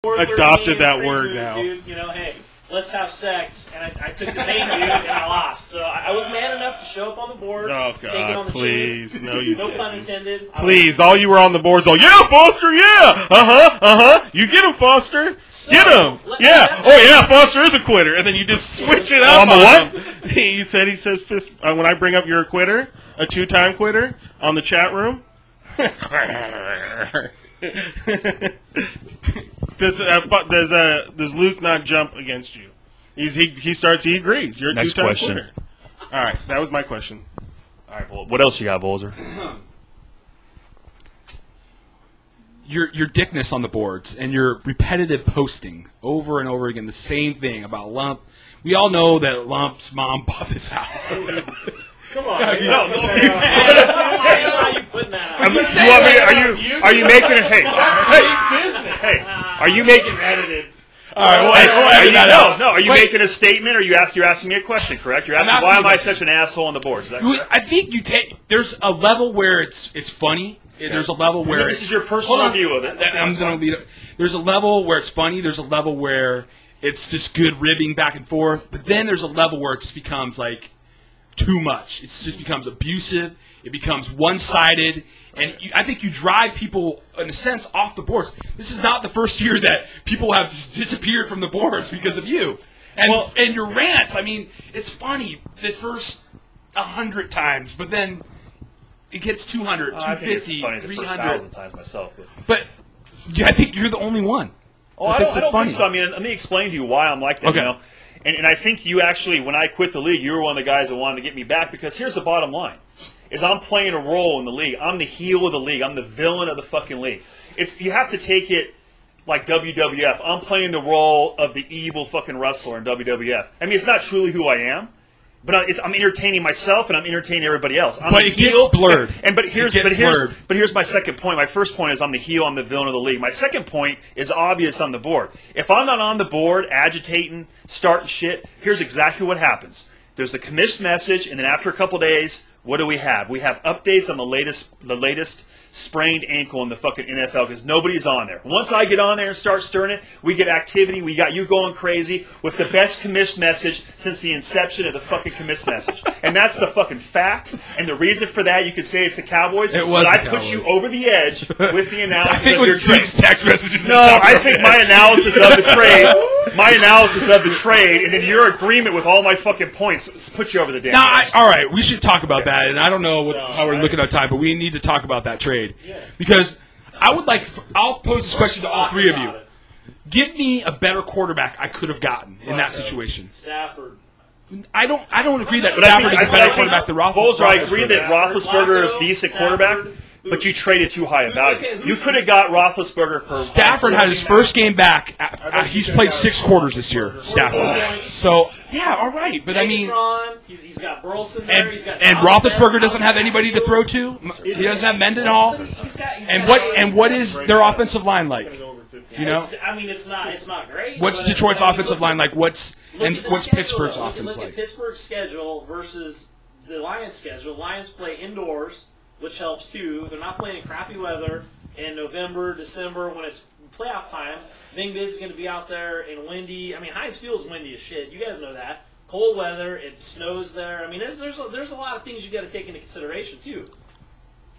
adopted that word now. Dude, you know, hey, let's have sex, and I took the main dude and I lost. So I was man enough to show up on the board. Oh take it on God, the please, chin. no, you no didn't. pun intended. Please, all you were on the boards, all yeah, Foster, yeah, you get him, Foster, get him, yeah, oh yeah, Foster is a quitter, and then you just switch it up. On the what? He says fist when I bring up you're a quitter, a 2-time quitter on the chat room. Does Luke not jump against you? He agrees. You're a Next 2-time question. quitter. All right, that was my question. All right, well, what else you got, Volzer? Your dickness on the boards and your repetitive posting over and over again, the same thing about Lump. We all know that Lump's mom bought this house. Come on. No, Why are you putting that out? Are you making it? Hey, are you making Edited. All right, Are you making a statement, or you're asking me a question? Correct? You're asking why am I such an assohole on the boards? Is that correct? I think there's a level where it's funny. Okay. There's a level where this is your personal view of it. I'm going to lead it. There's a level where it's funny. There's a level where it's just good ribbing back and forth. But then there's a level where it just becomes like too much. It just becomes abusive. It becomes one-sided. And I think you drive people, in a sense, off the boards. This is not the first year that people have just disappeared from the boards because of you. And your rants, I mean, it's funny the first 100 times, but then it gets 200, 250, 300. The first 1,000 times myself. But I think you're the only one. Oh, I don't think so. I mean, let me explain to you why I'm like that. Okay. You know? And I think you actually, when I quit the league, you were one of the guys that wanted to get me back because here's the bottom line. Is I'm playing a role in the league. I'm the heel of the league. I'm the villain of the fucking league. You have to take it like WWF. I'm playing the role of the evil fucking wrestler in WWF. I mean, it's not truly who I am, but I'm entertaining myself and I'm entertaining everybody else. I'm but it gets blurred. But here's my second point. My first point is I'm the heel. I'm the villain of the league. My second point is obvious on the board. If I'm not on the board agitating, starting shit, here's exactly what happens. There's a commish message, and then after a couple days, what do we have? We have updates on the latest sprained ankle in the fucking NFL because nobody's on there. Once I get on there and start stirring it, we get activity. We got you going crazy with the best commish message since the inception of the fucking commish message. And that's the fucking fact. And the reason for that, you could say it's the Cowboys. But I put you over the edge with the analysis I think of it your was trade. Duke's text messages. No, I think my analysis of the trade, and then your agreement with all my fucking points put you over the damn edge. All right, we should talk about that. And I don't know how we're looking at time, but we need to talk about that trade. Because I'll pose this question to all three of you. Give me a better quarterback I could have gotten in that situation. Stafford. I don't agree that Stafford is a better quarterback than Roethlisberger. I agree that Roethlisberger is a decent quarterback, but you traded too high a value. You could have got Roethlisberger for... Stafford had his first game back. He's played 6 quarters this year, Stafford. So, yeah, all right. But, I mean... He's got Burleson there. And Roethlisberger doesn't have anybody to throw to. He doesn't have Mendenhall. And what is their offensive line like? You know? I mean, it's not great. What's Detroit's offensive line like? What's Pittsburgh's offense like? Look at Pittsburgh's schedule versus the Lions' schedule. Lions play indoors, which helps too. They're not playing in crappy weather in November, December when it's playoff time. Bing Bid's going to be out there in windy. I mean, Heinz Field's windy as shit. You guys know that. Cold weather. It snows there. I mean, there's a lot of things you got to take into consideration too.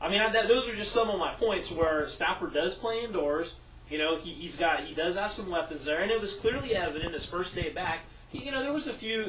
I mean, those are just some of my points where Stafford does play indoors. You know, he does have some weapons there, and it was clearly evident his first day back. There was a few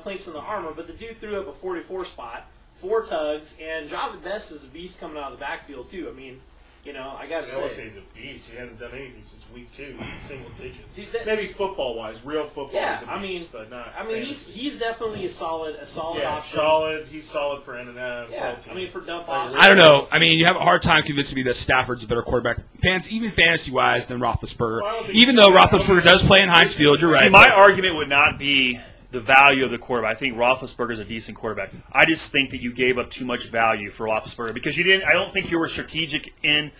clinks in the armor, but the dude threw up a 44 spot, 4 tugs, and Javid Best is a beast coming out of the backfield too. I mean, I got to say. I always say he's a beast. He hasn't done anything since week 2. He's single digits. Maybe football-wise, real football is a beast, but not. I mean, he's definitely a solid option. He's solid for NFL. Yeah, I mean, for dump offs. I don't know. I mean, you have a hard time convincing me that Stafford's a better quarterback, even fantasy-wise, than Roethlisberger. Even though Roethlisberger does play in Heinz Field, you're right. See, my argument would not be the value of the quarterback. I think Roethlisberger is a decent quarterback. I just think that you gave up too much value for Roethlisberger because you didn't. I don't think you were strategic in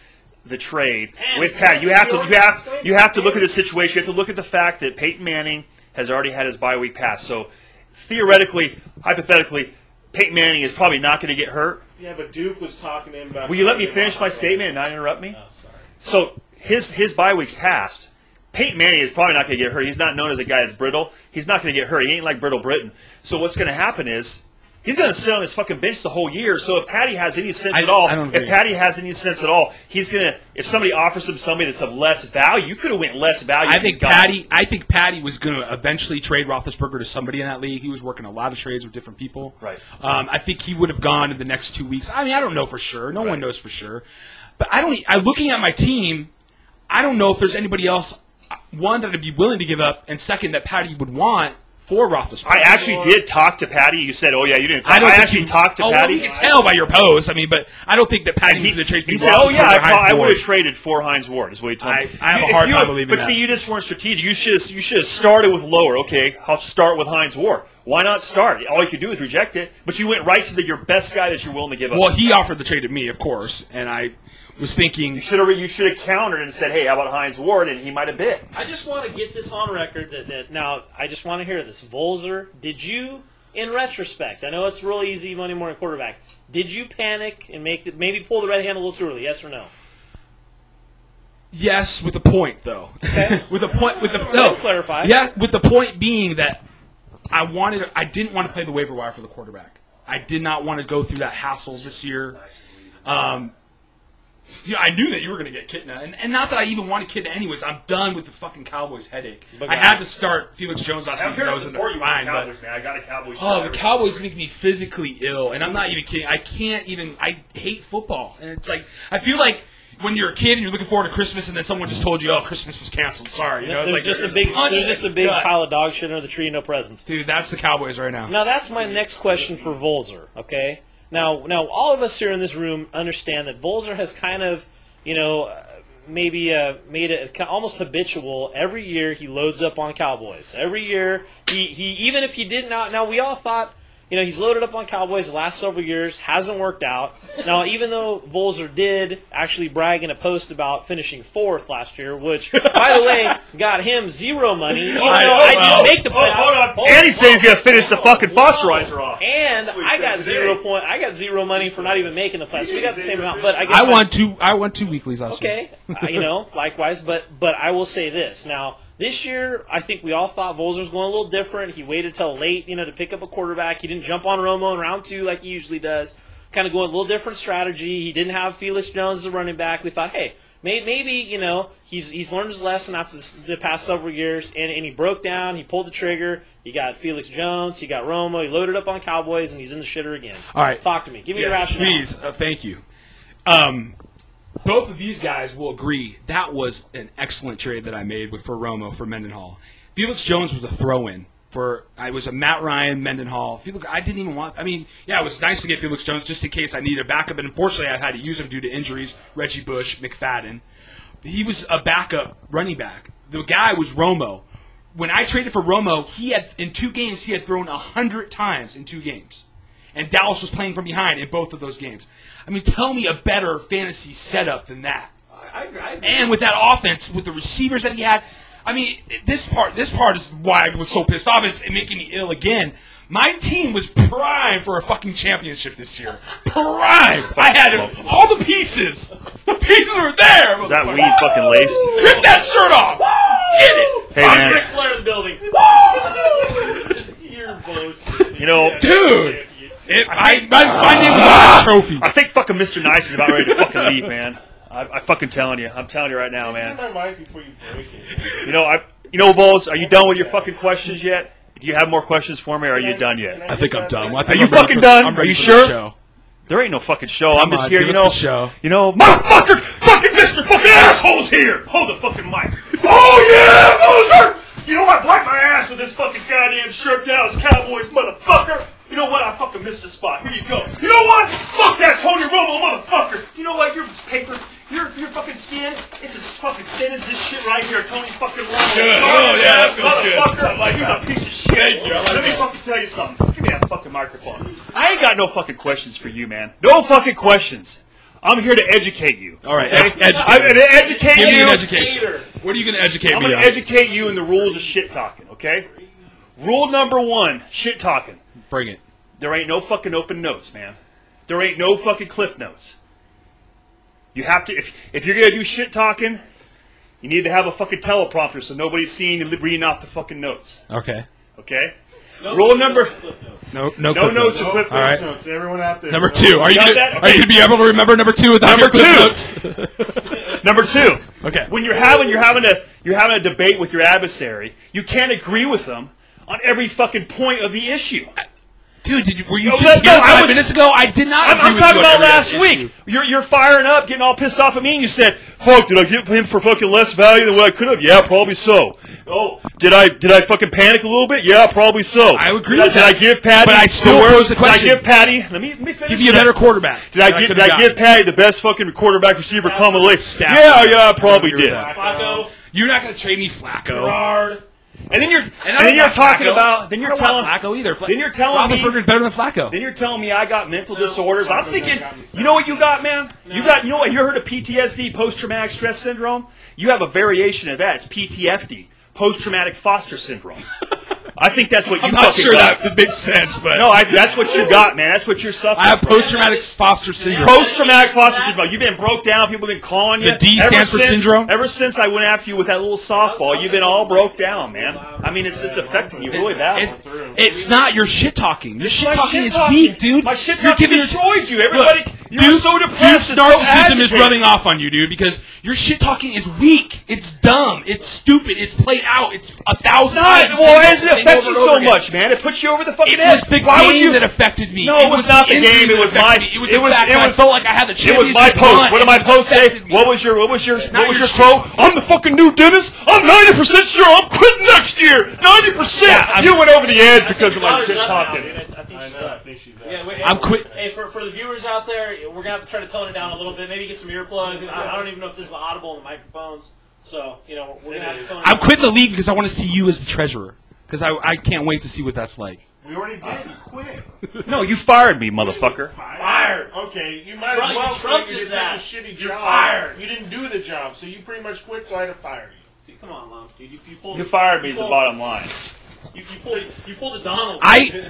the trade with Pat. You have to look at the situation. You have to look at the fact that Peyton Manning has already had his bye week pass. So theoretically, hypothetically, Peyton Manning is probably not going to get hurt. Yeah, but Duke was talking to him about. Will you let me finish my statement and not interrupt me? Oh, sorry. So his bye week's passed. Peyton Manning is probably not going to get hurt. He's not known as a guy that's brittle. He's not going to get hurt. He ain't like Brittle Britain. So what's going to happen is he's going to sit on his fucking bench the whole year. So if Patty has any sense at all, he's going to. If somebody offers him somebody that's of less value, you could have went less value. I think Patty was going to eventually trade Roethlisberger to somebody in that league. He was working a lot of trades with different people. Right. I think he would have gone in the next 2 weeks. I mean, I don't know for sure. No one knows for sure. But I'm looking at my team. I don't know if there's anybody else. One, that I'd be willing to give up, and second, that Patty would want for Roethlisberger. I actually did talk to Patty. You said, "Oh yeah, you didn't." I actually talked to Patty. Well, you can tell by your post. I mean, but I don't think that Patty was going to trade. He said, "Oh yeah, I would have traded for Hines Ward." Is what he told me. I have a hard time believing that. But see, you just weren't strategic. You should have started with lower. Okay, I'll start with Hines Ward. Why not start? All you could do is reject it. But you went right to your best guy that you're willing to give up. Well, he offered the trade to me, of course, and I was thinking you should have countered and said, "Hey, how about Hines Ward?" And he might have bid. I just want to get this on record that now I just want to hear this. Volzer, did you, in retrospect, I know it's real easy Monday morning quarterback, did you panic and maybe pull the red hand a little too early? Yes or no? Yes, with a point though. Okay. Clarify. Yeah, with the point being that I didn't want to play the waiver wire for the quarterback. I did not want to go through that hassle this year. I knew that you were going to get Kitna, and not that I even wanted Kitna anyways. I'm done with the fucking Cowboys headache. I had to start Felix Jones last week. I was in the line, Cowboys, man. I got a Cowboys. Oh, the Cowboys make me physically ill, and I'm not even kidding. I hate football, and it's like I feel like when you're a kid and you're looking forward to Christmas, and then someone just told you, "Oh, Christmas was canceled." Sorry, there's just a big pile of dog shit under the tree, no presents. Dude, that's the Cowboys right now. Now that's my next question for Volzer. Okay. Now, all of us here in this room understand that Volzer has kind of, maybe made it almost habitual. Every year he loads up on Cowboys. Every year he even if he did not. Now we all thought, he's loaded up on Cowboys the last several years. Hasn't worked out. Now, even though Volzer did actually brag in a post about finishing 4th last year, which, by the way, got him zero money. Even though I didn't make the playoffs. Hold on. And he's saying he's going to finish the fucking Fosterizer off. And I got zero money for not even making the playoffs. So we got the same amount. But I won two weeklies last year. Okay, likewise. But I will say this now. This year, I think we all thought Volzer was going a little different. He waited till late, to pick up a quarterback. He didn't jump on Romo in round 2 like he usually does. Kind of going a little different strategy. He didn't have Felix Jones as a running back. We thought, hey, maybe he's learned his lesson after the past several years, and he broke down. He pulled the trigger. He got Felix Jones. He got Romo. He loaded up on Cowboys, and he's in the shitter again. All right, talk to me. Give me your rationale. Please, thank you. Both of these guys will agree that was an excellent trade that I made for Romo for Mendenhall. Felix Jones was a throw-in. I was a Matt Ryan, Mendenhall. I didn't even want. I mean, yeah, it was nice to get Felix Jones just in case I needed a backup. And unfortunately, I had to use him due to injuries. Reggie Bush, McFadden. But he was a backup running back. The guy was Romo. When I traded for Romo, in 2 games he had thrown 100 times in 2 games, and Dallas was playing from behind in both of those games. I mean, tell me a better fantasy setup than that. I agree. And with that offense, with the receivers that he had, I mean, this part is why I was so pissed off. It's making me ill again. My team was primed for a fucking championship this year. Primed. I had all the pieces. The pieces were there. Is that weed fucking laced? Rip that shirt off. Get it. Hey, man. Ric Flair in the building. You're both. Dude. My name was a trophy. I think fucking Mr. Nice is about ready to fucking leave, man. I'm fucking telling you. I'm telling you right now, man. Get my mic before you break it. Vols, are you done with your fucking questions yet? Do you have more questions for me, or are you done yet? I think I'm done. Are you fucking done? Are you sure? There ain't no fucking show. I'm just here, motherfucker, fucking Mr. fucking asshole's here. Hold the fucking mic. Oh yeah, loser! I wipe my ass with this fucking goddamn shirt, Dallas Cowboys, motherfucker. You know what? I fucking missed the spot. Here you go. You know what? Fuck that Tony Romo, motherfucker. You know what? Your paper, your fucking skin, it's as fucking thin as this shit right here. Tony fucking Romo. Good. Oh, yeah, that feels good. I like he's a piece of shit. Thank you. Let me fucking tell you something. Give me that fucking microphone. I ain't got no fucking questions for you, man. No fucking questions. I'm here to educate you. All right. Okay? I'm going to educate you. Give me an education. What are you going to educate me on? I'm going to educate you in the rules of shit talking, okay? Rule number 1, shit talking. Bring it. There ain't no fucking open notes, man. There ain't no fucking cliff notes. You have to, if you're going to do shit talking, You need to have a fucking teleprompter so nobody's seeing you reading off the fucking notes. Okay. Okay? Rule number... No No clip notes is clip All right. Notes. Everyone out there. Number 2. Are you Got gonna, that? are you gonna be able to remember number 2 without Number your clip 2. notes? Number 2. Okay. When you're having a debate with your adversary, you can't agree with them on every fucking point of the issue. Dude, were you No, just no, here I 5 was- minutes ago? I did not. agree I'm with talking you on about every last issue. week. You're firing up, getting all pissed off at me, and you said, "Fuck, did I give him for fucking less value than what I could have?" Yeah, probably so. Oh, did I fucking panic a little bit? Yeah, probably so. I agree Did with Did that. I give Patty? But I still pose the question. Did I give Patty? Let me finish. Give you a better quarterback. Did I give Patty the best fucking quarterback receiver common league? Stafford. Yeah, I probably agree with did. that. Flacco, You're not going to trade me Flacco. Gerard. And then you're I don't want talking Flacco. about. Then I you're don't telling. want Flacco either. Then you're telling me. Roethlisberger's better than Flacco. Then you're telling me I got mental disorders. I'm thinking, you know what you got, man? You know what? You heard of PTSD, post-traumatic stress syndrome? You have a variation of that. It's PTFD, post-traumatic foster syndrome. I think that's what you I'm not fucking sure got. that makes sense, but No, that's what you got, man. That's what you're suffering. I have from. post-traumatic foster syndrome. Post-traumatic foster syndrome. You've been broke down. People have been calling you. The D stands for syndrome? Ever since I went after you with that little softball, you've been all broke down, man. I mean, it's just affecting you really bad. It's not your shit talking. Your shit My talking is shit-talking- weak, dude. My shit You're talking giving your destroyed you. Everybody, you're Dude's so depressed. and so narcissism is agitated. rubbing off on you, dude, because your shit talking is weak. It's dumb. It's stupid. It's played out. It's 1,000 It's not. times. Well, why does it Thing affect over you and so over again. much, man? It puts you over the fucking It edge. was the Why would game you? that affected me. No, it was not the injury game. It that was affected my. me. It was It the was. fact It that I was. felt like I had the It was my championship post. run, What did and my it post say? affected me. What was your Not your quote? I'm the fucking new dentist. I'm 90% sure I'm quitting next year. 90%. Yeah, You went over the edge because of my Daughter's shit up now, talking. dude. I think she's up. Yeah, wait, I'm quit. Hey, for the viewers out there, we're gonna have to try to tone it down a little bit. Maybe get some earplugs. I don't even know if this is audible in the microphones. So we're gonna have to tone it down. I'm quitting the league because I want to see you as the treasurer. Because I can't wait to see what that's like. We already did. You quit. No, you fired me, motherfucker. Fired. Okay, you might Trump- as well Trump quit. You did his such a ass. shitty You're job. fired. You didn't do the job, so you pretty much quit. So I had to fire you. Dude, come on, Lump, dude. You pulled. You fired me is the bottom line. You pulled the Donald.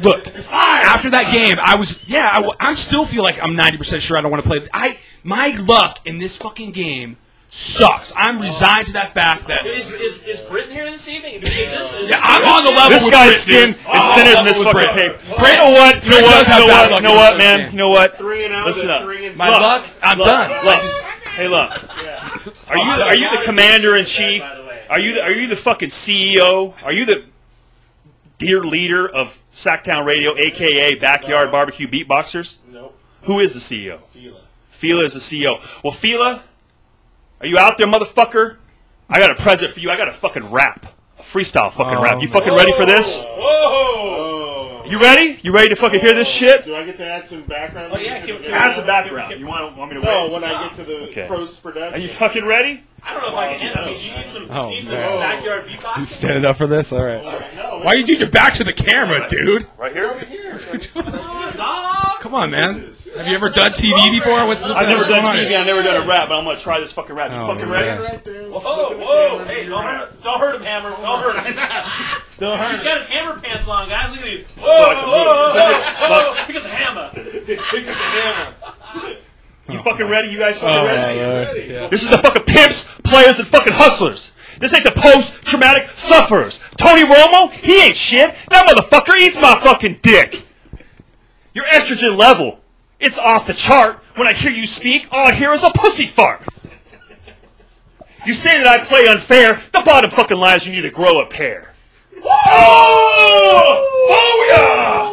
Look, after that game, I still feel like I'm 90% sure I don't want to play. My luck in this fucking game sucks. I'm resigned to that fact that Is Britain here this evening? Because I'm on the level This with guy's Britt, skin dude. is I'm on thinner the than this level with fucking Britt. paper. You know what? You know Britt what? does have You know bad what? luck You know in what, this man? game. You know what? 3-0 Listen to up. 3-5. My luck, I'm done. Hey, look. Are you the commander in chief? Are you the fucking CEO? Are you the dear leader of Sacktown Radio, aka Backyard Barbecue Beatboxers? Nope. Who is the CEO? Fila. Fila is the CEO. Well, Fila, are you out there, motherfucker? I got a present for you. I got a fucking rap. A freestyle fucking rap. You fucking ready for this? Oh. You ready? You ready to fucking hear this shit? Do I get to add some background? Oh, yeah, music? Add some background. You want me to No, wait? when I get to the Okay. post-production. Are you fucking ready? I don't know if I can. I mean, you need some, Oh, some man. backyard beatboxing. Standing up for this? All right. No, Why are you doing your back to the camera, dude? Right here? over here. Come on, man. Have you ever done TV before? What's the I've never done what's going TV. I've never done a rap, but I'm gonna try this fucking rap. You Oh, fucking man. ready? Right there. Whoa! Hey, don't hurt him, Hammer. Don't hurt him. Don't hurt He's him. got his hammer pants on, guys. Look at these. So I can Whoa! Because of hammer. Because of hammer. You fucking ready? You guys fucking ready? Ready. Yeah. This is the fucking pimps, players, and fucking hustlers. This ain't the post-traumatic sufferers. Tony Romo, he ain't shit. That motherfucker eats my fucking dick. Your estrogen level, it's off the chart. When I hear you speak, all I hear is a pussy fart. You say that I play unfair. The bottom fucking line is you need to grow a pair. Oh yeah!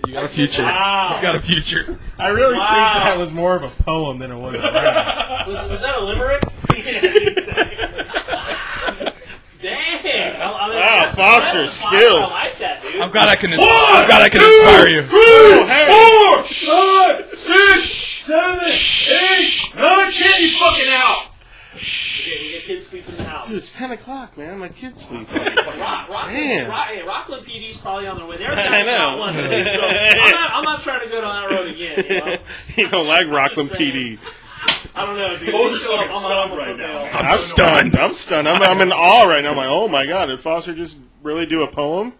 You got a future. You got a future. I really think that was more of a poem than it was a rap. Was that a limerick? Dang! Wow, Foster's skills. I like that, dude. I'm glad I can inspire you. 3, 4, 5, 6, 7, 8, 9, 10. He's fucking out. We get kids sleeping in the house. Dude, it's 10 o'clock, man. My kid's sleeping. Rockland PD's probably on their way. They already I got shot know. once, dude, so I'm not trying to go down that road again. You know? You don't like Rockland Just saying. PD. I don't know, dude. Both are Show up, fucking I'm stunned on right now. I'm stunned. I'm stunned. I'm in awe right now. I'm like, oh my god, did Foster just really do a poem?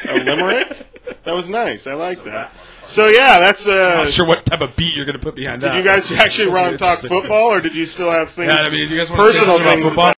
A limerick? That was nice. I like that. So yeah, that's I'm not sure what type of beat you're going to put behind that. Did you guys actually want to talk football, or did you still have things, Yeah, I mean, do you guys want to say personal something about things football?